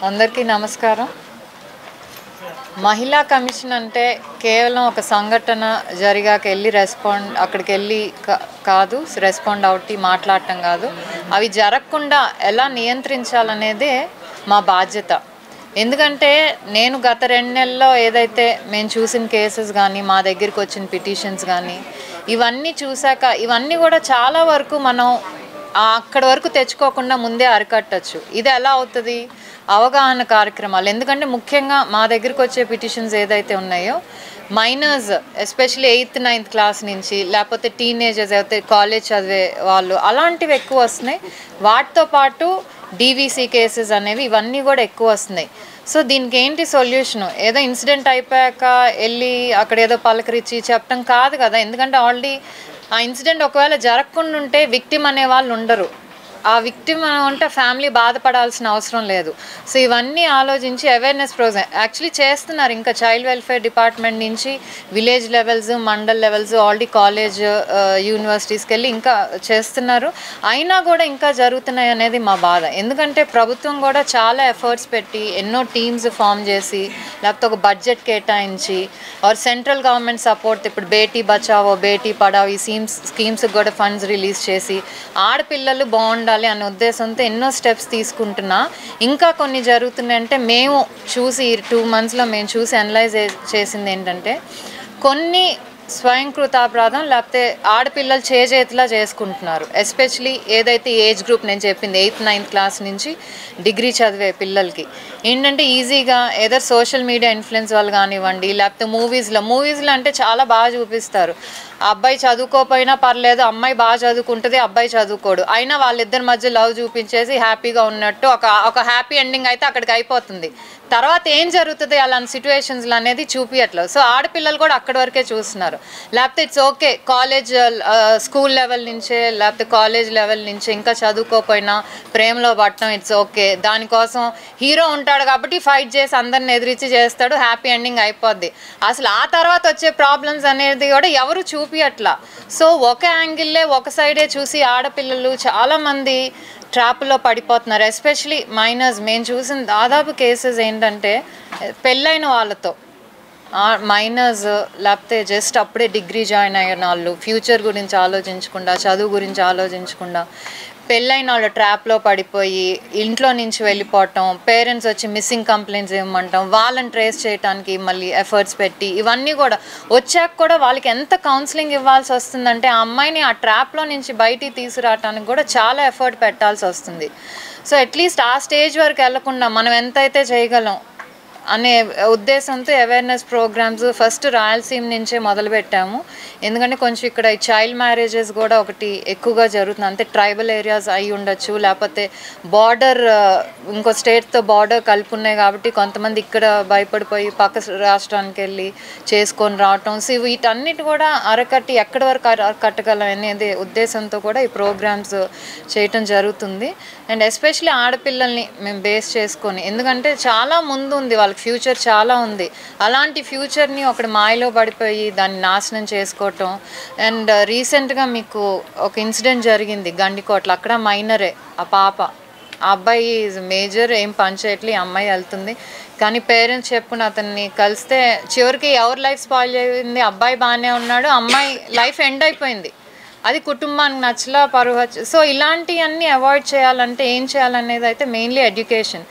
అందరికీ నమస్కారం. మహిళా కమిషన్ అంటే కేవలం ఒక సంఘటన జరిగాక వెళ్ళి అక్కడికి వెళ్ళి కాదు, రెస్పాండ్ అవుట్ మాట్లాడటం కాదు. అవి జరగకుండా ఎలా నియంత్రించాలనేదే మా బాధ్యత. ఎందుకంటే నేను గత 2 నెలల్లో ఏదైతే మేము చూసిన కేసెస్ కానీ, మా దగ్గరికి వచ్చిన పిటిషన్స్ కానీ, ఇవన్నీ చూశాక ఇవన్నీ కూడా చాలా వరకు మనం అక్కడి వరకు తెచ్చుకోకుండా ముందే అరికట్టచ్చు. ఇది ఎలా అవుతుంది? అవగాహన కార్యక్రమాలు. ఎందుకంటే ముఖ్యంగా మా దగ్గరికి వచ్చే పిటిషన్స్ ఏదైతే ఉన్నాయో miners, especially 8th 9th class నుంచి, లేకపోతే టీనేజర్స్ అయితే కాలేజ్ చదివే వాళ్ళు, అలాంటివి ఎక్కువ వస్తున్నాయి. వాటితో పాటు డీవీసీ కేసెస్ అనేవి ఇవన్నీ కూడా ఎక్కువ వస్తున్నాయి. సో దీనికి ఏంటి సొల్యూషను? ఏదో ఇన్సిడెంట్ అయిపోయాక వెళ్ళి అక్కడ ఏదో పలకరించి చెప్పడం కాదు కదా. ఎందుకంటే ఆల్రెడీ ఆ ఇన్సిడెంట్ ఒకవేళ జరగకుండా ఉంటే విక్టిమ్ అనే వాళ్ళు ఉండరు. ఆ విక్టిమ్ ఉంటే ఫ్యామిలీ బాధపడాల్సిన అవసరం లేదు. సో ఇవన్నీ ఆలోచించి అవేర్నెస్ ప్రోగ్రామ్ యాక్చువల్లీ చేస్తున్నారు. ఇంకా చైల్డ్ వెల్ఫేర్ డిపార్ట్మెంట్ నుంచి village levels, mandal levels, already college, యూనివర్సిటీస్కి వెళ్ళి ఇంకా చేస్తున్నారు. అయినా కూడా ఇంకా జరుగుతున్నాయి అనేది మా బాధ. ఎందుకంటే ప్రభుత్వం కూడా చాలా ఎఫర్ట్స్ పెట్టి ఎన్నో టీమ్స్ ఫామ్ చేసి, లేకపోతే ఒక బడ్జెట్ కేటాయించి, ఆర్ సెంట్రల్ గవర్నమెంట్ సపోర్ట్, ఇప్పుడు బేటీ బచావో, బేటీ పడావో ఈ స్కీమ్స్కి కూడా ఫండ్స్ రిలీజ్ చేసి ఆడపిల్లలు బాగుండాలి అనే ఉద్దేశంతో ఎన్నో స్టెప్స్ తీసుకుంటున్నా. ఇంకా కొన్ని జరుగుతున్నాయంటే మేము చూసి 2 monthsలో మేము చూసి అనలైజ్ చేసింది ఏంటంటే, కొన్ని స్వయంకృతాపరాధం లేకపోతే ఆడపిల్లలు చేతిలా చేసుకుంటున్నారు. ఎస్పెషలీ ఏదైతే ఏజ్ గ్రూప్ నేను చెప్పింది 8th 9th క్లాస్ నుంచి డిగ్రీ చదివే పిల్లలకి ఏంటంటే ఈజీగా ఏదో సోషల్ మీడియా ఇన్ఫ్లుయెన్స్ వాళ్ళు కానివ్వండి, లేకపోతే మూవీస్లో అంటే చాలా బాగా చూపిస్తారు. అబ్బాయి చదువుకోపోయినా పర్లేదు, అమ్మాయి బాగా చదువుకుంటుంది, అబ్బాయి చదువుకోడు, అయినా వాళ్ళిద్దరి మధ్య లవ్ చూపించేసి హ్యాపీగా ఉన్నట్టు ఒక హ్యాపీ ఎండింగ్ అయితే అక్కడికి అయిపోతుంది. తర్వాత ఏం జరుగుతుంది అలాంటి సిచ్యువేషన్స్లో అనేది చూపించట్లేదు. సో ఆడపిల్లలు కూడా అక్కడి వరకే చూస్తున్నారు. లేకపోతే it's okay, college school level నుంచే లేకపోతే కాలేజ్ లెవెల్ నుంచే ఇంకా చదువుకోపోయినా ప్రేమలో పడటం ఇట్స్ ఓకే. దానికోసం హీరో ఉంటాడు కాబట్టి ఫైట్ చేసి అందరిని ఎదిరించి చేస్తాడు, హ్యాపీ ఎండింగ్ అయిపోద్ది. అసలు ఆ తర్వాత వచ్చే ప్రాబ్లమ్స్ అనేది కూడా ఎవరు చూపియట్లా. సో ఒక యాంగిల్లే, ఒక సైడే చూసి ఆడపిల్లలు చాలామంది ట్రాప్లో పడిపోతున్నారు. Especially minors. మేము చూసిన దాదాపు కేసెస్ ఏంటంటే పెళ్ళైన వాళ్ళతో మైనర్స్, లేకపోతే జస్ట్ అప్పుడే డిగ్రీ జాయిన్ అయిన వాళ్ళు, ఫ్యూచర్ గురించి ఆలోచించకుండా, చదువు గురించి ఆలోచించకుండా పెళ్ళైన వాళ్ళు ట్రాప్లో పడిపోయి ఇంట్లో నుంచి వెళ్ళిపోవటం, పేరెంట్స్ వచ్చి మిస్సింగ్ కంప్లైంట్స్ ఇవ్వమంటాం, వాళ్ళని ట్రేస్ చేయడానికి మళ్ళీ ఎఫర్ట్స్ పెట్టి, ఇవన్నీ కూడా వచ్చాక కూడా వాళ్ళకి ఎంత కౌన్సిలింగ్ ఇవ్వాల్సి వస్తుందంటే ఆ అమ్మాయిని ఆ ట్రాప్లో నుంచి బయటికి తీసుకురావడానికి కూడా చాలా ఎఫర్ట్ పెట్టాల్సి వస్తుంది. సో అట్లీస్ట్ ఆ స్టేజ్ వరకు వెళ్లకుండా మనం ఎంతైతే చేయగలం అనే ఉద్దేశంతో అవేర్నెస్ ప్రోగ్రామ్స్ ఫస్ట్ రాయలసీమ నుంచే మొదలుపెట్టాము. ఎందుకంటే కొంచెం ఇక్కడ ఈ చైల్డ్ మ్యారేజెస్ కూడా ఒకటి ఎక్కువగా జరుగుతుంది. అంటే ట్రైబల్ ఏరియాస్ అయి ఉండొచ్చు, లేకపోతే బార్డర్ ఇంకో స్టేట్తో బార్డర్ కలిపి ఉన్నాయి కాబట్టి కొంతమంది ఇక్కడ భయపడిపోయి పక్క రాష్ట్రానికి వెళ్ళి చేసుకొని రావటం. సో వీటన్నిటి కూడా అరకట్టి ఎక్కడి వరకు అరకట్టగలం అనేది ఉద్దేశంతో కూడా ఈ ప్రోగ్రామ్స్ చేయటం జరుగుతుంది. అండ్ ఎస్పెషలీ ఆడపిల్లల్ని మేము బేస్ చేసుకొని, ఎందుకంటే చాలా ముందు ఉంది, వాళ్ళకి ఫ్యూచర్ చాలా ఉంది. అలాంటి ఫ్యూచర్ని ఒకటి మాయలో పడిపోయి దాన్ని నాశనం చేసుకోవటం. అండ్ రీసెంట్గా మీకు ఒక ఇన్సిడెంట్ జరిగింది గండికోటలో. అక్కడ మైనరే ఆ పాప, ఆ అబ్బాయి మేజర్ ఏం పని చేయట్లే, అమ్మాయి వెళ్తుంది. కానీ పేరెంట్స్ చెప్పుకుని అతన్ని కలిస్తే చివరికి ఎవరి లైఫ్ స్పాయిల్ అయింది? అబ్బాయి బాగానే ఉన్నాడు, అమ్మాయి లైఫ్ ఎండ్ అయిపోయింది. అది కుటుంబానికి నచ్చలా, పరువు. సో ఇలాంటివన్నీ అవాయిడ్ చేయాలంటే ఏం చేయాలనేది అయితే మెయిన్లీ ఎడ్యుకేషన్.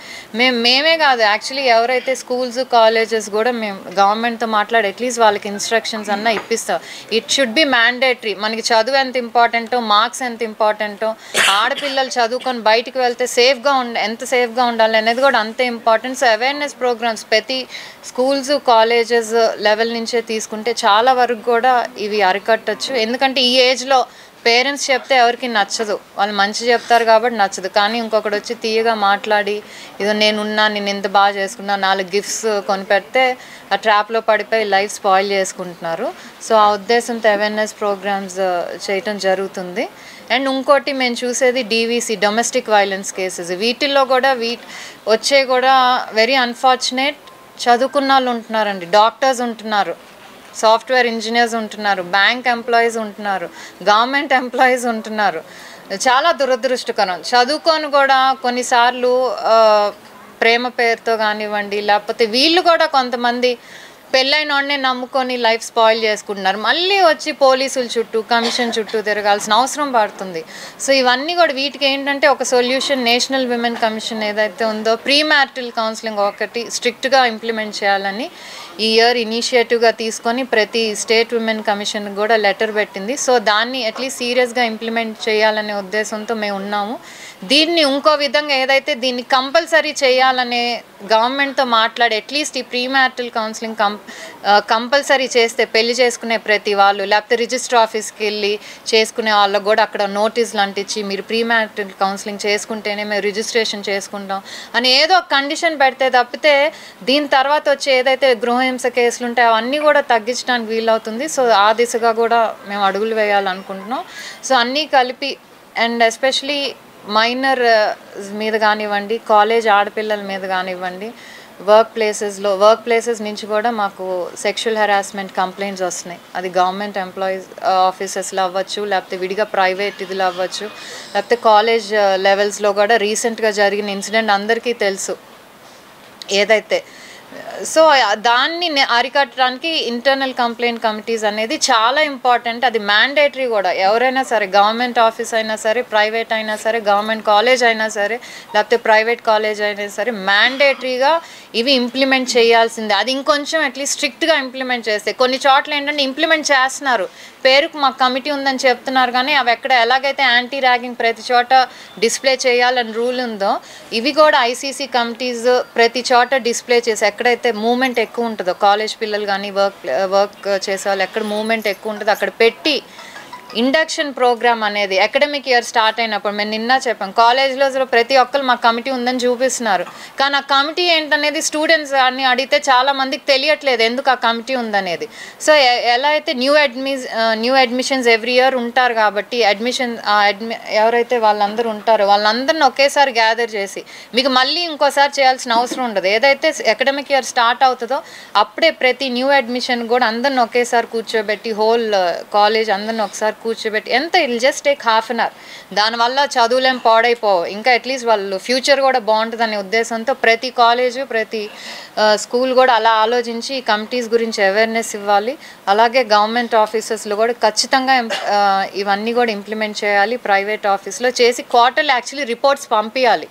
మేమే కాదు, యాక్చువల్లీ ఎవరైతే స్కూల్స్, కాలేజెస్ కూడా మేము గవర్నమెంట్తో మాట్లాడి అట్లీస్ట్ వాళ్ళకి ఇన్స్ట్రక్షన్స్ అన్నా ఇప్పిస్తాం. It should be mandatory. మనకి చదువు ఎంత ఇంపార్టెంటో, మార్క్స్ ఎంత ఇంపార్టెంటో, ఆడపిల్లలు చదువుకొని బయటికి వెళ్తే ఎంత సేఫ్గా ఉండాలి అనేది కూడా అంతే ఇంపార్టెంట్. సో అవేర్నెస్ ప్రోగ్రామ్స్ ప్రతి స్కూల్స్, కాలేజెస్ లెవెల్ నుంచే తీసుకుంటే చాలా వరకు కూడా ఇవి అరికట్టచ్చు. ఎందుకంటే ఈ ఏజ్లో పేరెంట్స్ చెప్తే ఎవరికి నచ్చదు, వాళ్ళు మంచి చెప్తారు కాబట్టి నచ్చదు. కానీ ఇంకొకటి వచ్చి తీయగా మాట్లాడి ఇదో నేను ఇంత బాగా చేసుకున్నా, 4 గిఫ్ట్స్ కొనిపెడితే ఆ ట్రాప్లో పడిపోయి లైఫ్ స్పాయిల్ చేసుకుంటున్నారు. సో ఆ ఉద్దేశంతో అవేర్నెస్ ప్రోగ్రామ్స్ చేయటం జరుగుతుంది. అండ్ ఇంకోటి మేము చూసేది డీవీసీ, డొమెస్టిక్ వైలెన్స్ కేసెస్. వీటిల్లో కూడా వచ్చే కూడా వెరీ అన్ఫార్చునేట్. చదువుకున్న వాళ్ళు ఉంటున్నారండి, డాక్టర్స్ ఉంటున్నారు, సాఫ్ట్వేర్ ఇంజనీర్స్ ఉంటున్నారు, బ్యాంక్ ఎంప్లాయీస్ ఉంటున్నారు, గవర్నమెంట్ ఎంప్లాయీస్ ఉంటున్నారు. చాలా దురదృష్టకరం. చదువుకొని కూడా కొన్నిసార్లు ప్రేమ పేరుతో కానివ్వండి, లేకపోతే వీళ్ళు కూడా కొంతమంది పెళ్ళైన వాడినే నమ్ముకొని లైఫ్ స్పాయిల్ చేసుకుంటున్నారు. మళ్ళీ వచ్చి పోలీసుల చుట్టూ కమిషన్ చుట్టూ తిరగాల్సిన అవసరం పడుతుంది. సో ఇవన్నీ కూడా వీటికి ఏంటంటే ఒక సొల్యూషన్ నేషనల్ విమెన్ కమిషన్ ఏదైతే ఉందో ప్రీ మ్యారిటల్ కౌన్సిలింగ్ ఒకటి స్ట్రిక్ట్గా ఇంప్లిమెంట్ చేయాలని ఈ ఇయర్ ఇనిషియేటివ్గా తీసుకొని ప్రతి స్టేట్ విమెన్ కమిషన్ కూడా లెటర్ పెట్టింది. సో దాన్ని అట్లీస్ట్ సీరియస్గా ఇంప్లిమెంట్ చేయాలనే ఉద్దేశంతో మేము ఉన్నాము. దీన్ని ఇంకో విధంగా ఏదైతే దీన్ని కంపల్సరీ చేయాలనే గవర్నమెంట్తో మాట్లాడి అట్లీస్ట్ ఈ ప్రీ మ్యారిటల్ కౌన్సిలింగ్ కంపల్సరీ చేస్తే పెళ్లి చేసుకునే ప్రతి వాళ్ళు లేకపోతే రిజిస్టర్ ఆఫీస్కి వెళ్ళి చేసుకునే వాళ్ళకు కూడా అక్కడ నోటీసులు అంటించి మీరు ప్రీ మ్యారిటల్ కౌన్సిలింగ్ చేసుకుంటేనే మేము రిజిస్ట్రేషన్ చేసుకుంటాం అని ఏదో ఒక కండిషన్ పెడితే తప్పితే దీని తర్వాత వచ్చే ఏదైతే గృహహింస కేసులు ఉంటాయో అవన్నీ కూడా తగ్గించడానికి వీలవుతుంది. సో ఆ దిశగా కూడా మేము అడుగులు వేయాలనుకుంటున్నాం. సో అన్నీ కలిపి అండ్ ఎస్పెషలీ మైనర్ మీద కానివ్వండి, కాలేజ్ ఆడపిల్లల మీద కానివ్వండి, వర్క్ ప్లేసెస్ నుంచి కూడా మాకు సెక్షువల్ హెరాస్మెంట్ కంప్లైంట్స్ వస్తున్నాయి. అది గవర్నమెంట్ ఎంప్లాయీస్ ఆఫీసెస్లో అవ్వచ్చు, లేకపోతే విడిగా ప్రైవేట్ ఇదిలో అవ్వచ్చు, లేకపోతే కాలేజ్ లెవెల్స్లో కూడా రీసెంట్గా జరిగిన ఇన్సిడెంట్ అందరికీ తెలుసు ఏదైతే. సో దాన్ని అరికట్టడానికి ఇంటర్నల్ కంప్లైంట్ కమిటీస్ అనేది చాలా ఇంపార్టెంట్. అది మ్యాండేటరీ కూడా. ఎవరైనా సరే గవర్నమెంట్ ఆఫీస్ అయినా సరే, ప్రైవేట్ అయినా సరే, గవర్నమెంట్ కాలేజ్ అయినా సరే, లేకపోతే ప్రైవేట్ కాలేజ్ అయినా సరే మ్యాండేటరీగా ఇవి ఇంప్లిమెంట్ చేయాల్సిందే. అది ఇంకొంచెం అట్లీస్ట్ స్ట్రిక్ట్గా ఇంప్లిమెంట్ చేస్తే, కొన్ని చోట్ల ఏంటంటే ఇంప్లిమెంట్ చేస్తున్నారు, పేరుకు మాకు కమిటీ ఉందని చెప్తున్నారు, కానీ అవి ఎక్కడ ఎలాగైతే యాంటీ ర్యాగింగ్ ప్రతి చోట డిస్ప్లే చేయాలని రూల్ ఉందో ఇవి కూడా ఐసీసీ కమిటీస్ ప్రతి చోట డిస్ప్లే చేసి ఎక్కడైతే మూమెంట్ ఎక్కువ ఉంటుందో కాలేజ్ పిల్లలు కానీ వర్క్ చేసే వాళ్ళు ఎక్కడ మూమెంట్ ఎక్కువ ఉంటుందో అక్కడ పెట్టి ఇండక్షన్ ప్రోగ్రామ్ అనేది అకాడమిక్ ఇయర్ స్టార్ట్ అయినప్పుడు మేము నిన్న చెప్పాం కాలేజ్లో ప్రతి ఒక్కరు మా కమిటీ ఉందని చూపిస్తున్నారు, కానీ ఆ కమిటీ ఏంటనేది స్టూడెంట్స్ అని అడిగితే చాలా మందికి తెలియట్లేదు ఎందుకు ఆ కమిటీ ఉందనేది. సో ఎలా అయితే న్యూ అడ్మిషన్స్ ఎవ్రీ ఇయర్ ఉంటారు కాబట్టి ఎవరైతే వాళ్ళందరూ ఉంటారో వాళ్ళందరిని ఒకేసారి గ్యాదర్ చేసి మీకు మళ్ళీ ఇంకోసారి చేయాల్సిన అవసరం ఉండదు. ఏదైతే అకాడమిక్ ఇయర్ స్టార్ట్ అవుతుందో అప్పుడే ప్రతి న్యూ అడ్మిషన్ కూడా అందరిని ఒకేసారి కూర్చోబెట్టి హోల్ కాలేజ్ అందరిని ఒకసారి కూర్చోబెట్టి I'll just take half an hour. దానివల్ల చదువులేం పాడైపోవు, ఇంకా అట్లీస్ట్ వాళ్ళు ఫ్యూచర్ కూడా బాగుంటుందనే ఉద్దేశంతో ప్రతి కాలేజు ప్రతి స్కూల్ కూడా అలా ఆలోచించి ఈ కమిటీస్ గురించి అవేర్నెస్ ఇవ్వాలి. అలాగే గవర్నమెంట్ ఆఫీసెస్లో కూడా ఖచ్చితంగా ఇవన్నీ కూడా ఇంప్లిమెంట్ చేయాలి. ప్రైవేట్ ఆఫీస్లో చేసి క్వార్టర్లీ యాక్చువల్లీ రిపోర్ట్స్ పంపించాలి.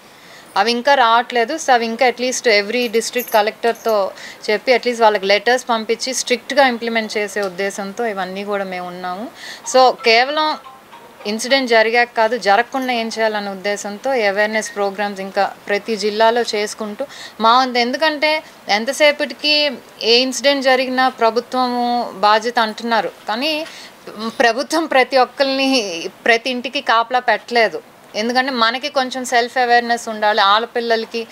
అవి ఇంకా రావట్లేదు. సో అవి ఇంకా అట్లీస్ట్ ఎవ్రీ డిస్ట్రిక్ట్ కలెక్టర్తో చెప్పి అట్లీస్ట్ వాళ్ళకి లెటర్స్ పంపించి స్ట్రిక్ట్గా ఇంప్లిమెంట్ చేసే ఉద్దేశంతో ఇవన్నీ కూడా మేము ఉన్నాము. సో కేవలం ఇన్సిడెంట్ జరిగాక కాదు, జరగకుండా ఏం చేయాలనే ఉద్దేశంతో అవేర్నెస్ ప్రోగ్రామ్స్ ఇంకా ప్రతి జిల్లాలో చేసుకుంటూ ఎందుకంటే ఎంతసేపటికి ఏ ఇన్సిడెంట్ జరిగినా ప్రభుత్వము బాధ్యత అంటున్నారు, కానీ ప్రభుత్వం ప్రతి ఒక్కరిని ప్రతి ఇంటికి కాపలా పెట్టలేదు. ఎందుకంటే మనకి కొంచెం సెల్ఫ్ అవేర్నెస్ ఉండాలి, ఆడపిల్లలకి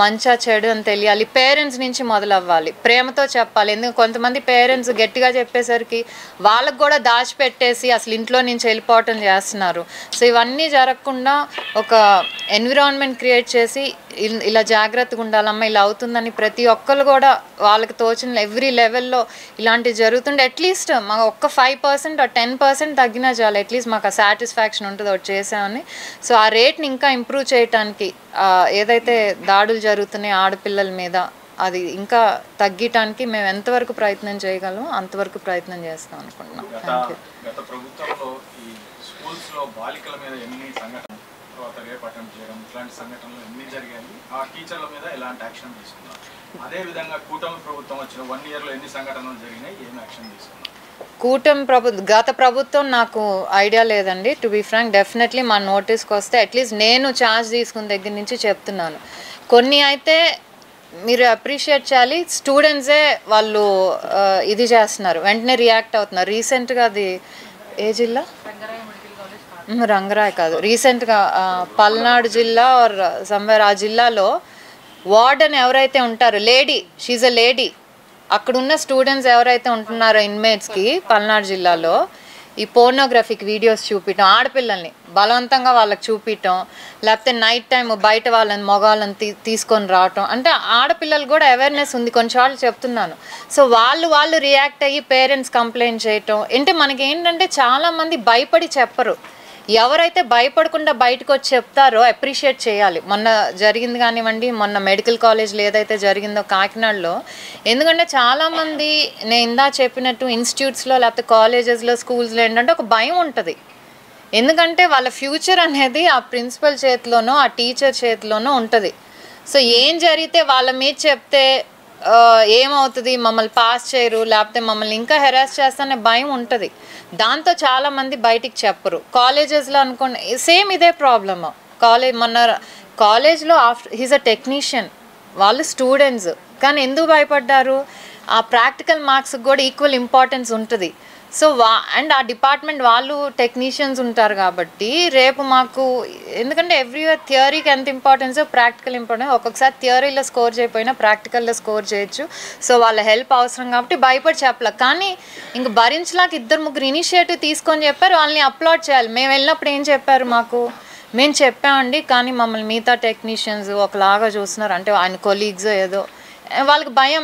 మంచా చెడు అని తెలియాలి, పేరెంట్స్ నుంచి మొదలవ్వాలి, ప్రేమతో చెప్పాలి. ఎందుకంటే కొంతమంది పేరెంట్స్ గట్టిగా చెప్పేసరికి వాళ్ళకు కూడా దాచిపెట్టేసి అసలు ఇంట్లో నుంచి వెళ్ళిపోవటం చేస్తున్నారు. సో ఇవన్నీ జరగకుండా ఒక ఎన్విరాన్మెంట్ క్రియేట్ చేసి ఇలా జాగ్రత్తగా ఉండాలమ్మా ఇలా అవుతుందని ప్రతి ఒక్కరు కూడా వాళ్ళకి తోచిన ఎవ్రీ లెవెల్లో ఇలాంటివి జరుగుతుంటే అట్లీస్ట్ మాకు ఒక్క 5% 10% తగ్గినా చాలు, అట్లీస్ట్ మాకు ఆ సాటిస్ఫాక్షన్ ఉంటుంది ఒకటి చేసామని. సో ఆ రేట్ని ఇంకా ఇంప్రూవ్ చేయడానికి ఏదైతే దాడులు జరుగుతున్నాయి ఆడపిల్లల మీద అది ఇంకా తగ్గటానికి మేము ఎంతవరకు ప్రయత్నం చేయగలమో అంతవరకు ప్రయత్నం చేస్తాం అనుకుంటున్నాం. Thank you. గత ప్రభుత్వం నాకు ఐడియా లేదండి, టు బీ ఫ్రాంక్. డెఫినెట్లీ మా నోటీస్కి వస్తే అట్లీస్ట్ నేను ఛార్జ్ తీసుకున్న దగ్గర నుంచి చెప్తున్నాను. కొన్ని అయితే మీరు అప్రిషియేట్ చేయాలి, స్టూడెంట్సే వాళ్ళు ఇది చేస్తున్నారు, వెంటనే రియాక్ట్ అవుతున్నారు. రీసెంట్గా అది ఏ జిల్లా? రంగరాయ్ కాదు, రీసెంట్గా పల్నాడు జిల్లా ఆర్ సమ్వేర్ ఆ జిల్లాలో వార్డెన్ ఎవరైతే ఉంటారో లేడీ, షీజ్ అ లేడీ, అక్కడున్న స్టూడెంట్స్ ఎవరైతే ఉంటున్నారో ఇన్మేట్స్కి పల్నాడు జిల్లాలో ఈ పోర్నోగ్రఫిక్ వీడియోస్ చూపించడం, ఆడపిల్లల్ని బలవంతంగా వాళ్ళకి చూపించడం, లేకపోతే నైట్ టైం బయట వాళ్ళని మగవాళ్ళని తీసుకొని రావటం, అంటే ఆడపిల్లలు కూడా అవేర్నెస్ ఉంది కొన్నిసార్లు చెప్తున్నాను. సో వాళ్ళు రియాక్ట్ అయ్యి పేరెంట్స్ కంప్లైంట్ చేయటం. అంటే మనకి ఏంటంటే చాలామంది భయపడి చెప్పరు. ఎవరైతే భయపడకుండా బయటకు వచ్చి చెప్తారో అప్రిషియేట్ చేయాలి. మొన్న జరిగింది కానివ్వండి, మొన్న మెడికల్ కాలేజ్లో ఏదైతే జరిగిందో కాకినాడలో, ఎందుకంటే చాలామంది నేను ఇందా చెప్పినట్టు ఇన్స్టిట్యూట్స్లో లేకపోతే కాలేజెస్లో స్కూల్స్లో ఏంటంటే ఒక భయం ఉంటుంది. ఎందుకంటే వాళ్ళ ఫ్యూచర్ అనేది ఆ ప్రిన్సిపల్ చేతిలోనో ఆ టీచర్ చేతిలోనో ఉంటుంది. సో ఏం జరిగితే వాళ్ళ మీద చెప్తే ఏమవుతుంది, మమ్మల్ని పాస్ చేయరు లేకపోతే మమ్మల్ని ఇంకా హెరాస్ చేస్తానే భయం ఉంటుంది. దాంతో చాలామంది బయటికి చెప్పరు. కాలేజెస్లో అనుకోండి సేమ్ ఇదే ప్రాబ్లమ్. మొన్న కాలేజ్లో హీస్ అ టెక్నీషియన్, వాళ్ళు స్టూడెంట్స్, కానీ ఎందుకు భయపడ్డారు, ఆ ప్రాక్టికల్ మార్క్స్కి కూడా ఈక్వల్ ఇంపార్టెన్స్ ఉంటుంది. సో అండ్ ఆ డిపార్ట్మెంట్ వాళ్ళు టెక్నీషియన్స్ ఉంటారు కాబట్టి రేపు మాకు, ఎందుకంటే ఎవ్రీవేర్ థియరీకి ఎంత ఇంపార్టెన్స్ ప్రాక్టికల్ ఇంపార్టెన్స్, ఒక్కొక్కసారి థియరీలో స్కోర్ చేయకపోయినా ప్రాక్టికల్లో స్కోర్ చేయొచ్చు. సో వాళ్ళ హెల్ప్ అవసరం కాబట్టి భయపడి చెప్పలే. కానీ ఇంక భరించలేక 2-3 ఇనిషియేటివ్ తీసుకొని చెప్పారు, వాళ్ళని అప్లోడ్ చేయాలి. మేము వెళ్ళినప్పుడు ఏం చెప్పారు మాకు, మేము చెప్పామండి కానీ మమ్మల్ని మిగతా టెక్నీషియన్స్ ఒకలాగా చూస్తున్నారు, అంటే ఆయన కొలీగ్స్ ఏదో, వాళ్ళకి భయం.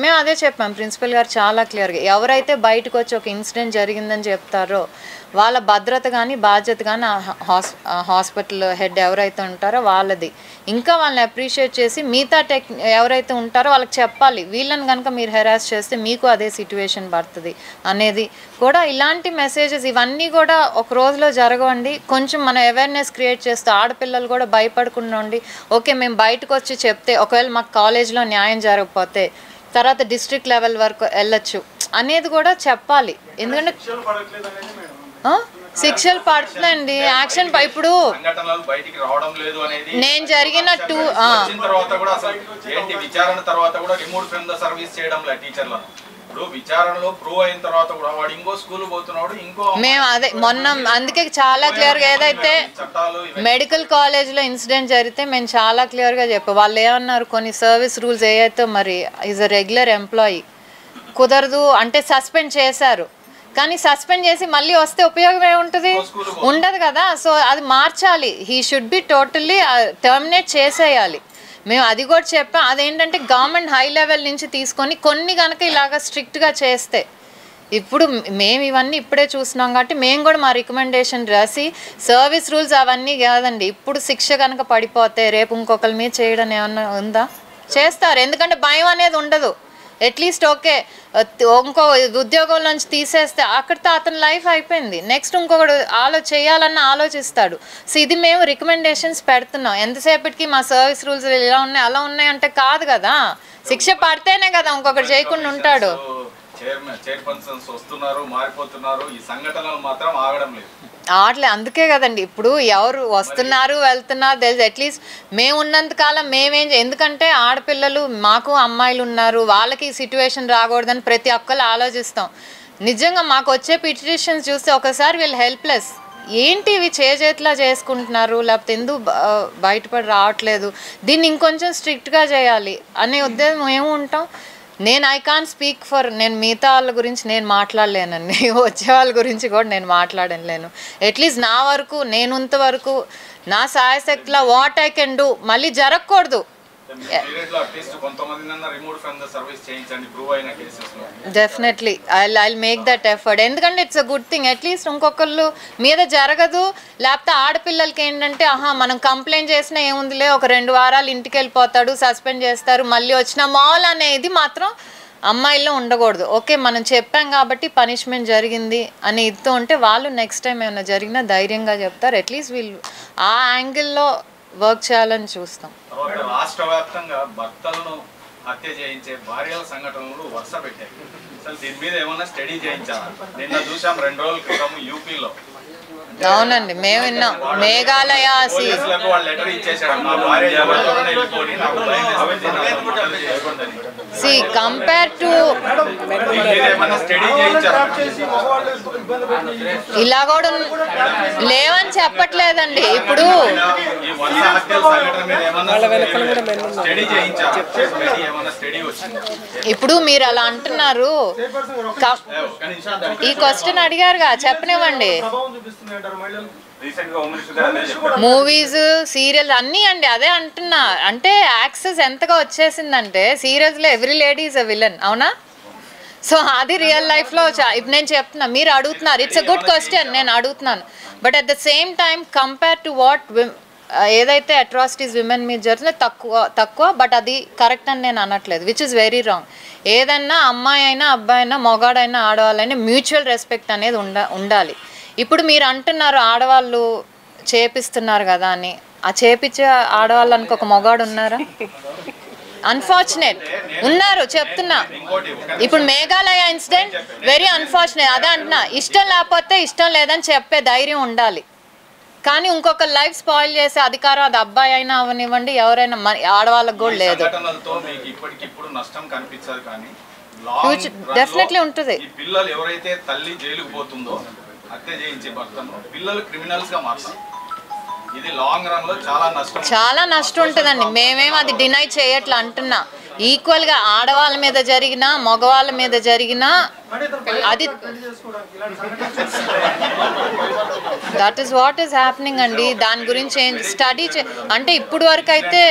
మేము అదే చెప్పాం, ప్రిన్సిపల్ గారు చాలా క్లియర్గా, ఎవరైతే బయటకు వచ్చి ఒక ఇన్సిడెంట్ జరిగిందని చెప్తారో వాళ్ళ భద్రత కానీ బాధ్యత కానీ హాస్పిటల్ హెడ్ ఎవరైతే ఉంటారో వాళ్ళది. ఇంకా వాళ్ళని అప్రిషియేట్ చేసి మిగతా ఎవరైతే ఉంటారో వాళ్ళకి చెప్పాలి, వీళ్ళని కనుక మీరు హెరాస్ చేస్తే మీకు అదే సిచ్యువేషన్ పడుతుంది అనేది కూడా. ఇలాంటి మెసేజెస్ ఇవన్నీ కూడా ఒక రోజులో జరగవండి. కొంచెం మనం అవేర్నెస్ క్రియేట్ చేస్తే ఆడపిల్లలు కూడా భయపడకుండా ఉండి, ఓకే మేము బయటకు వచ్చి చెప్తే ఒకవేళ మాకు కాలేజ్లో న్యాయం జరగకపోతే తర్వాత డిస్ట్రిక్ట్ లెవెల్ వరకు వెళ్ళొచ్చు అనేది కూడా చెప్పాలి. ఎందుకంటే శిక్షలు పడుతుందండి, యాక్షన్. ఇప్పుడు నేను జరిగిన మేము అదే మొన్న అందుకే చాలా క్లియర్గా, ఏదైతే మెడికల్ కాలేజ్లో ఇన్సిడెంట్ జరిగితే మేము చాలా క్లియర్గా చెప్పాం. వాళ్ళు ఏమన్నారు, కొన్ని సర్వీస్ రూల్స్ ఏవైతే మరి ఈజ్ అ రెగ్యులర్ ఎంప్లాయీ కుదరదు అంటే సస్పెండ్ చేశారు. కానీ సస్పెండ్ చేసి మళ్ళీ వస్తే ఉపయోగం ఏముంటుంది, ఉండదు కదా. సో అది మార్చాలి, he should be totally terminate చేసేయాలి. మేము అది కూడా చెప్పాం. అదేంటంటే గవర్నమెంట్ హై లెవెల్ నుంచి తీసుకొని కొన్ని కనుక ఇలాగ స్ట్రిక్ట్గా చేస్తే, ఇప్పుడు మేము ఇవన్నీ ఇప్పుడే చూస్తున్నాం కాబట్టి మేము కూడా మా రికమెండేషన్ రాసి సర్వీస్ రూల్స్ అవన్నీ కాదండి, ఇప్పుడు శిక్ష కనుక పడిపోతే రేపు ఇంకొకరి మీద చేయడం ఏమన్నా ఉందా, చేస్తారు. ఎందుకంటే భయం అనేది ఉండదు. అట్లీస్ట్ ఓకే ఇంకో ఉద్యోగం నుంచి తీసేస్తే అక్కడితో అతని లైఫ్ అయిపోయింది, నెక్స్ట్ ఇంకొకడు చేయాలన్న ఆలోచిస్తాడు. సో ఇది మేము రికమెండేషన్స్ పెడుతున్నాం. ఎంతసేపటికి మా సర్వీస్ రూల్స్ ఇలా ఉన్నాయి అలా ఉన్నాయి అంటే కాదు కదా, శిక్ష పడితేనే కదా ఇంకొకటి చేయకుండా ఉంటాడు. ఆటలే అందుకే కదండి ఇప్పుడు ఎవరు వస్తున్నారు వెళ్తున్నారు తెలుసు. అట్లీస్ట్ మేము ఉన్నంతకాలం ఎందుకంటే ఆడపిల్లలు మాకు అమ్మాయిలు ఉన్నారు, వాళ్ళకి ఈ సిచ్యువేషన్ రాకూడదని ప్రతి ఒక్కరు ఆలోచిస్తాం. నిజంగా మాకు వచ్చే పిటిషన్స్ చూస్తే ఒకసారి వీళ్ళు హెల్ప్లెస్, ఏంటి ఇవి చేతిలా చేసుకుంటున్నారు లేకపోతే ఎందుకు బయటపడి రావట్లేదు, దీన్ని ఇంకొంచెం స్ట్రిక్ట్గా చేయాలి అనే ఉద్దేశం మేము ఉంటాం. ఐ కాన్ స్పీక్ ఫర్, నేను మిగతా వాళ్ళ గురించి నేను మాట్లాడలేనండి, వచ్చే వాళ్ళ గురించి కూడా నేను మాట్లాడలేను. అట్లీస్ట్ నా వరకు నేనుంత వరకు నా సాయశక్తిలో వాట్ ఐ కెన్ డూ, మళ్ళీ జరగకూడదు. Definitely I make that effort, ఎందుకంటే it's a good thing. At least ఇంకొకళ్ళు మీద జరగదు. లేకపోతే ఆడపిల్లలకి ఏంటంటే మనం కంప్లైంట్ చేసినా ఏముందిలే, ఒక 2 వారాలు ఇంటికి వెళ్ళిపోతాడు, సస్పెండ్ చేస్తారు, మళ్ళీ వచ్చిన మాల్ అనేది మాత్రం అమ్మాయిల్లో ఉండకూడదు. ఓకే మనం చెప్పాం కాబట్టి పనిష్మెంట్ జరిగింది అని ఇస్తూ ఉంటే వాళ్ళు నెక్స్ట్ టైం ఏమైనా జరిగినా ధైర్యంగా చెప్తారు. అట్లీస్ట్ వీళ్ళు ఆ యాంగిల్లో వర్క్ చేయాలని చూస్తాం. రాష్ట్ర వ్యాప్తంగా భర్తలను హత్య చేయించే భార్యల సంఘటనలు వరుస పెట్టాయి. అసలు దీని మీద ఏమన్నా స్టడీ చేయించాలి. నిన్న చూసాం 2 రోజుల క్రితం యూపీలో. అవునండి మేము విన్నాం, మేఘాలయ కంపేర్ టు ఇలా కూడా లేవని చెప్పట్లేదండి. ఇప్పుడు మీరు అలా అంటున్నారు, ఈ క్వశ్చన్ అడిగారుగా చెప్పనివ్వండి. మూవీస్ సీరియల్ అన్నీ అండి అదే అంటున్నా. అంటే యాక్సెస్ ఎంతగా వచ్చేసిందంటే సీరియల్స్లో every lady is a villain, అవునా? సో అది రియల్ లైఫ్లో ఇప్పుడు నేను చెప్తున్నా, మీరు అడుగుతున్నారు, ఇట్స్ అ గుడ్ క్వశ్చన్, నేను అడుగుతున్నాను. But at the same time compare to what ఏదైతే అట్రాసిటీస్ విమెన్ మీద జరుగుతుందో తక్కువ, బట్ అది కరెక్ట్ అని నేను అనట్లేదు, విచ్ ఇస్ వెరీ రాంగ్. ఏదన్నా అమ్మాయి అయినా అబ్బాయి అయినా మొగాడైనా ఆడవాళ్ళైనా మ్యూచువల్ రెస్పెక్ట్ అనేది ఉండాలి. ఇప్పుడు మీరు అంటున్నారు ఆడవాళ్ళు చేపిస్తున్నారు కదా అని, ఆ చేపించే ఆడవాళ్ళనికి ఒక మొగాడు ఉన్నారా? అన్ఫార్చునేట్ ఉన్నారు, చెప్తున్నా. ఇప్పుడు మేఘాలయ ఇన్సిడెంట్ వెరీ అన్ఫార్చునేట్. అదే అంటున్నా, ఇష్టం లేకపోతే ఇష్టం లేదని చెప్పే ధైర్యం ఉండాలి. కానీ ఇంకొక లైఫ్ స్పాయిల్ చేసే అధికారం అది అబ్బాయి అయినా అవనివ్వండి, ఎవరైనా ఆడవాళ్ళకి కూడా లేదు. డెఫినెట్లీ ఉంటుంది. పిల్లలు ఎవరైతే తల్లి జైలుకు పోతుందో హత్య చేయించే భర్తను పిల్లలు క్రిమినల్స్ గా మారుతారు. ఇది లాంగ్ రన్ లో చాలా నష్టం ఉంటుందండి. మేమేం అది డినై చేయట్లా అంటున్నా. ఈక్వల్ గా ఆడవాళ్ళ మీద జరిగినా మగవాళ్ళ మీద జరిగినా అది that is what is happening అండి. దాని గురించి స్టడీ అంటే ఇప్పుడు వరకు అయితే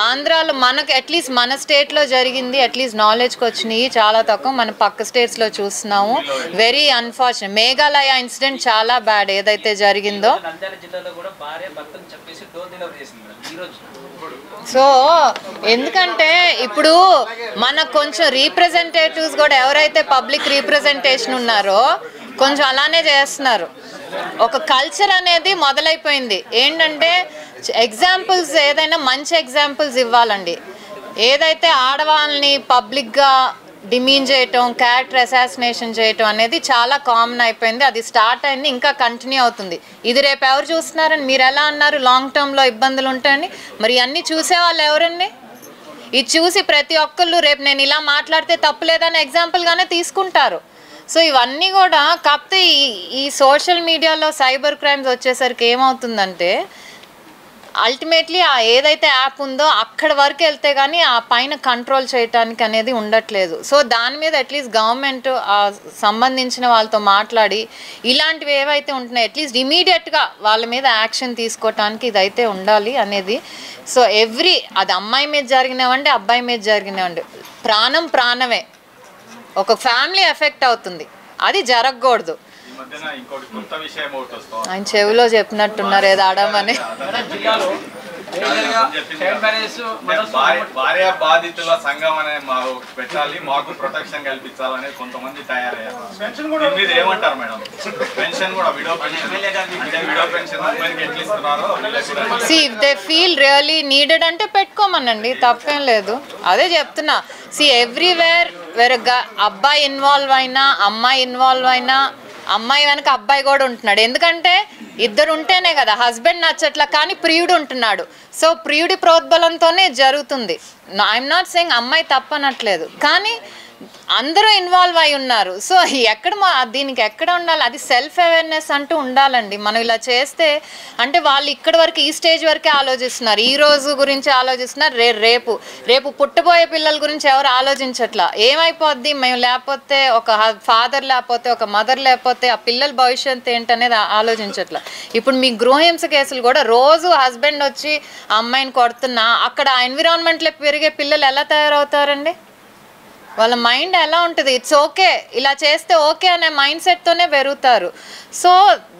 ఆంధ్రాలో మనకు అట్లీస్ట్ మన స్టేట్లో జరిగింది అట్లీస్ట్ నాలెడ్జ్కి వచ్చినాయి చాలా తక్కువ. మన పక్క స్టేట్స్లో చూస్తున్నాము. Very unfortunate. మేఘాలయ ఇన్సిడెంట్ చాలా బ్యాడ్ ఏదైతే జరిగిందో. సో ఎందుకంటే ఇప్పుడు మనకు కొంచెం రీప్రజెంటేటివ్స్ కూడా ఎవరైతే పబ్లిక్ రీప్రజెంటేషన్ ఉన్నారో కొంచెం అలానే చేస్తున్నారు. ఒక కల్చర్ అనేది మొదలైపోయింది. ఏంటంటే ఎగ్జాంపుల్స్ ఏదైనా మంచి ఎగ్జాంపుల్స్ ఇవ్వాలండి. ఏదైతే ఆడవాళ్ళని పబ్లిక్గా డిమీన్ చేయటం, క్యారెక్టర్ అసాసినేషన్ చేయటం అనేది చాలా కామన్ అయిపోయింది. అది స్టార్ట్ అయింది, ఇంకా కంటిన్యూ అవుతుంది. ఇది రేపు ఎవరు చూస్తున్నారని మీరు ఎలా అన్నారు? లాంగ్ టర్మ్లో ఇబ్బందులు ఉంటాయని. మరి అన్నీ చూసేవాళ్ళు ఎవరండి? ఇది చూసి ప్రతి ఒక్కళ్ళు రేపు నేను ఇలా మాట్లాడితే తప్పులేదని ఎగ్జాంపుల్గానే తీసుకుంటారు. సో ఇవన్నీ కూడా కాకపోతే ఈ సోషల్ మీడియాలో సైబర్ క్రైమ్స్ వచ్చేసరికి ఏమవుతుందంటే అల్టిమేట్లీ ఆ ఏదైతే యాప్ ఉందో అక్కడ వరకు వెళ్తే కానీ ఆ పైన కంట్రోల్ చేయటానికి అనేది ఉండట్లేదు. సో దాని మీద అట్లీస్ట్ గవర్నమెంట్ సంబంధించిన వాళ్ళతో మాట్లాడి ఇలాంటివి ఏవైతే ఉంటున్నాయి అట్లీస్ట్ ఇమీడియట్గా వాళ్ళ మీద యాక్షన్ తీసుకోవటానికి ఇదైతే ఉండాలి అనేది. సో అది అమ్మాయి మీద జరిగినవండి అబ్బాయి మీద జరిగినవండి, ప్రాణమే. ఒక ఫ్యామిలీ ఎఫెక్ట్ అవుతుంది, అది జరగకూడదు. ఆయన చెవిలో చెప్పినట్టున్నారు ఏదో ఆడమని. భార్య బాధితుల సంఘం అనే పెట్టాలి, మాకు ప్రొటెక్షన్ కల్పించాలని కొంతమంది తయారయ్యారు. మీరు ఏమంటారు మేడం? పెన్షన్ కూడా విడో పెన్షన్ ఎట్లా ఇస్తున్నారో if they feel really needed అంటే పెట్టుకోమనండి, తప్పేం లేదు. అదే చెప్తున్నా. ఎవ్రీవేర్ అబ్బాయి ఇన్వాల్వ్ అయినా అమ్మాయి ఇన్వాల్వ్ అయినా అమ్మాయి వెనక అబ్బాయి కూడా ఉంటున్నాడు. ఎందుకంటే ఇద్దరు ఉంటేనే కదా, హస్బెండ్ నచ్చట్లా కానీ ప్రియుడు ఉంటున్నాడు. సో ప్రియుడి ప్రోద్బలంతోనే జరుగుతుంది. ఐఎమ్ నాట్ సెయింగ్ అమ్మాయి తప్పనట్లేదు, కానీ అందరూ ఇన్వాల్వ్ అయి ఉన్నారు. సో దీనికి ఎక్కడ ఉండాలి? అది సెల్ఫ్ అవేర్నెస్ అంటూ ఉండాలండి. మనం ఇలా చేస్తే అంటే వాళ్ళు ఇక్కడి వరకు ఈ స్టేజ్ వరకే ఆలోచిస్తున్నారు, ఈ రోజు గురించి ఆలోచిస్తున్నారు. రేపు పుట్టబోయే పిల్లల గురించి ఎవరు ఆలోచించట్లా. ఏమైపోద్ది మేము లేకపోతే, ఒక ఫాదర్ లేకపోతే, ఒక మదర్ లేకపోతే ఆ పిల్లల భవిష్యత్తు ఏంటనేది ఆలోచించట్లా. ఇప్పుడు మీ గృహహింస కేసులు కూడా రోజు హస్బెండ్ వచ్చి అమ్మాయిని కొడుతున్నా అక్కడ ఆ ఎన్విరాన్మెంట్లో పెరిగే పిల్లలు ఎలా తయారవుతారండి? వాళ్ళ మైండ్ ఎలా ఉంటుంది? ఇట్స్ ఓకే, ఇలా చేస్తే ఓకే అనే మైండ్ సెట్తోనే పెరుగుతారు. So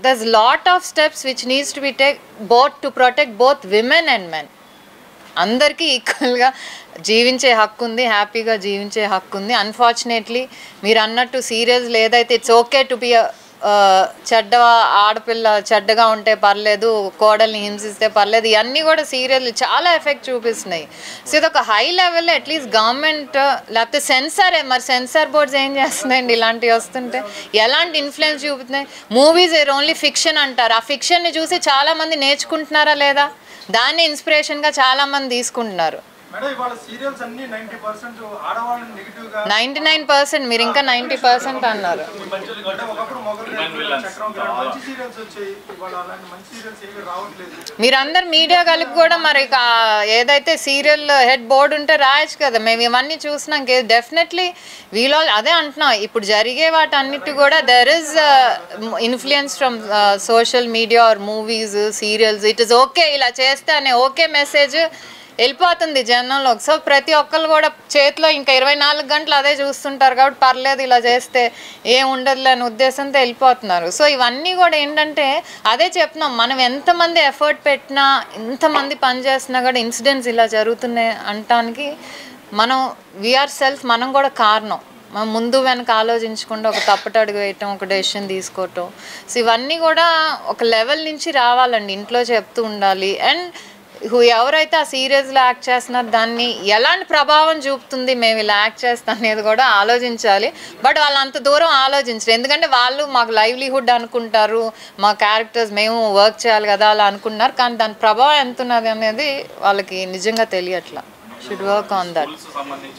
దర్స్ lot of steps which needs to be take to protect both women and men. అందరికీ ఈక్వల్గా జీవించే హక్కు ఉంది, హ్యాపీగా జీవించే హక్కు ఉంది. అన్ఫార్చునేట్లీ మీరు అన్నట్టు సీరియల్స్లో ఏదైతే ఇట్స్ ఓకే టు బి చెడ్డ ఆడపిల్ల చెడ్డగా ఉంటే పర్లేదు, కోడల్ని హింసిస్తే పర్లేదు, ఇవన్నీ కూడా సీరియల్ చాలా ఎఫెక్ట్ చూపిస్తున్నాయి. సో ఇది ఒక హై లెవెల్లో అట్లీస్ట్ గవర్నమెంట్ లేకపోతే సెన్సార్ బోర్డ్స్ ఏం చేస్తున్నాయండి? ఇలాంటివి వస్తుంటే ఎలాంటి ఇన్ఫ్లుయెన్స్ చూపుతున్నాయి? మూవీస్ ఓన్లీ ఫిక్షన్ అంటారు. ఆ ఫిక్షన్ని చూసి చాలామంది నేర్చుకుంటున్నారా లేదా? దాన్ని ఇన్స్పిరేషన్గా చాలామంది తీసుకుంటున్నారు. 99% మీరు ఇంకా 90% అన్నారు. మీరందరు మీడియా కలిపి కూడా మరి ఏదైతే సీరియల్ హెడ్ బోర్డు ఉంటే రాయొచ్చు కదా. మేము ఇవన్నీ చూసినాక డెఫినెట్లీ వీలో అదే అంటున్నాం. ఇప్పుడు జరిగే వాటన్నిటి కూడా there is influence from social media or movies, serials. It is okay ఇలా చేస్తే అనే ఓకే మెసేజ్ వెళ్ళిపోతుంది జనంలోకి. సో ప్రతి ఒక్కరు కూడా చేతిలో ఇంకా 24 గంటలు అదే చూస్తుంటారు కాబట్టి పర్లేదు ఇలా చేస్తే ఏం ఉండదులే అనే ఉద్దేశంతో వెళ్ళిపోతున్నారు. సో ఇవన్నీ కూడా ఏంటంటే అదే చెప్తున్నాం, మనం ఎంతమంది ఎఫర్ట్ పెట్టినా ఎంతమంది పని చేస్తున్నా కూడా ఇన్సిడెంట్స్ ఇలా జరుగుతున్నాయి అనటానికి మనం వీఆర్ సెల్ఫ్, మనం కూడా కారణం. మనం ముందు వెనక ఆలోచించకుండా ఒక తప్పటడుగు వేయటం, ఒక డెసిషన్ తీసుకోవటం. సో ఇవన్నీ కూడా ఒక లెవెల్ నుంచి రావాలండి, ఇంట్లో చెప్తూ ఉండాలి. అండ్ ఎవరైతే ఆ సీరియస్లో యాక్ట్ చేస్తున్నారు దాన్ని ఎలాంటి ప్రభావం చూపుతుంది మేము ఇలా యాక్ట్ చేస్తాం అనేది కూడా ఆలోచించాలి. బట్ వాళ్ళు అంత దూరం ఆలోచించరు, ఎందుకంటే వాళ్ళు మాకు లైవ్లీహుడ్ అనుకుంటారు, మా క్యారెక్టర్స్ మేము వర్క్ చేయాలి కదా అలా అనుకుంటున్నారు. కానీ దాని ప్రభావం ఎంత ఉన్నది అనేది వాళ్ళకి నిజంగా తెలియట్లా. Should work on that.